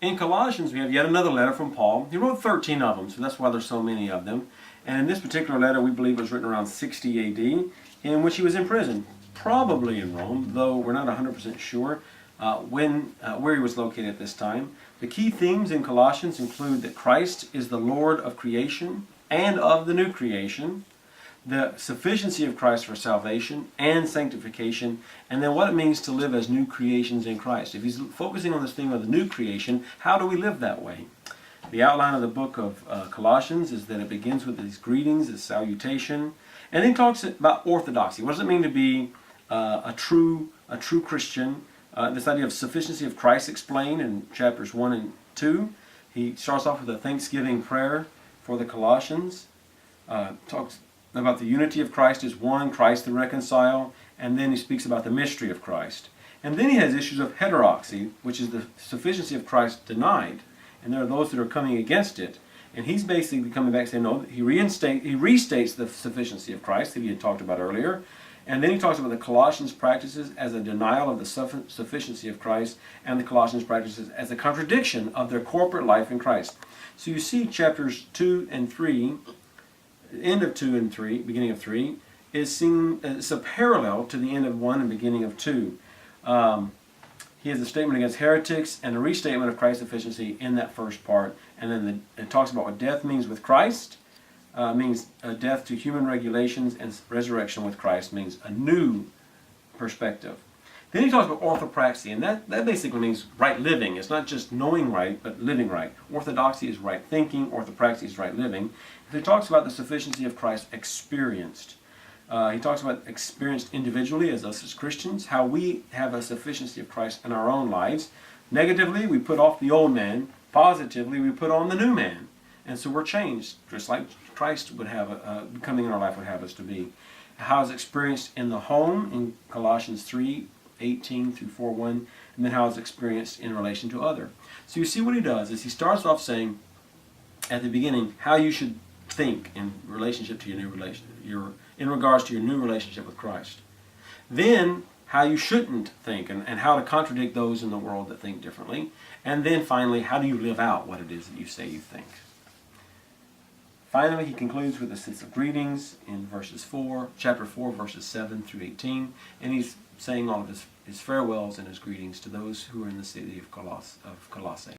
In Colossians, we have yet another letter from Paul. He wrote 13 of them, so that's why there's so many of them. And in this particular letter, we believe it was written around 60 AD, in which he was in prison, probably in Rome, though we're not 100% sure where he was located at this time. The key themes in Colossians include that Christ is the Lord of creation and of the new creation, the sufficiency of Christ for salvation and sanctification, and then what it means to live as new creations in Christ. If he's focusing on this theme of the new creation, how do we live that way? The outline of the book of Colossians is that it begins with these greetings, this salutation, and then talks about orthodoxy. What does it mean to be a true Christian? This idea of sufficiency of Christ explained in chapters 1 and 2. He starts off with a thanksgiving prayer for the Colossians. Talks about the unity of Christ as one, Christ the reconcile, and then he speaks about the mystery of Christ. And then he has issues of heterodoxy, which is the sufficiency of Christ denied. And there are those that are coming against it. And he's basically coming back saying, no, he restates the sufficiency of Christ that he had talked about earlier. And then he talks about the Colossians practices as a denial of the sufficiency of Christ, and the Colossians practices as a contradiction of their corporate life in Christ. So you see chapters 2 and 3, end of 2 and 3, beginning of 3, is seen as a parallel to the end of 1 and beginning of 2. He has a statement against heretics and a restatement of Christ's sufficiency in that first part. And then it talks about what death means with Christ. Means death to human regulations, and resurrection with Christ means a new perspective. Then he talks about orthopraxy, and that basically means right living. It's not just knowing right, but living right. Orthodoxy is right thinking, orthopraxy is right living. He talks about the sufficiency of Christ experienced. He talks about experienced individually as us as Christians, how we have a sufficiency of Christ in our own lives. Negatively, we put off the old man. Positively, we put on the new man. And so we're changed, just like Christ would have, coming in our life would have us to be. How it's experienced in the home, in Colossians 3:18 through 4:1, and then how it's experienced in relation to other. So you see what he does is he starts off saying, at the beginning, how you should think in relationship to in regards to your new relationship with Christ. Then how you shouldn't think, and how to contradict those in the world that think differently. And then finally, how do you live out what it is that you say you think. Finally, he concludes with a sense of greetings in chapter 4, verses 7 through 18, and he's saying all of his farewells and his greetings to those who are in the city of Colossae.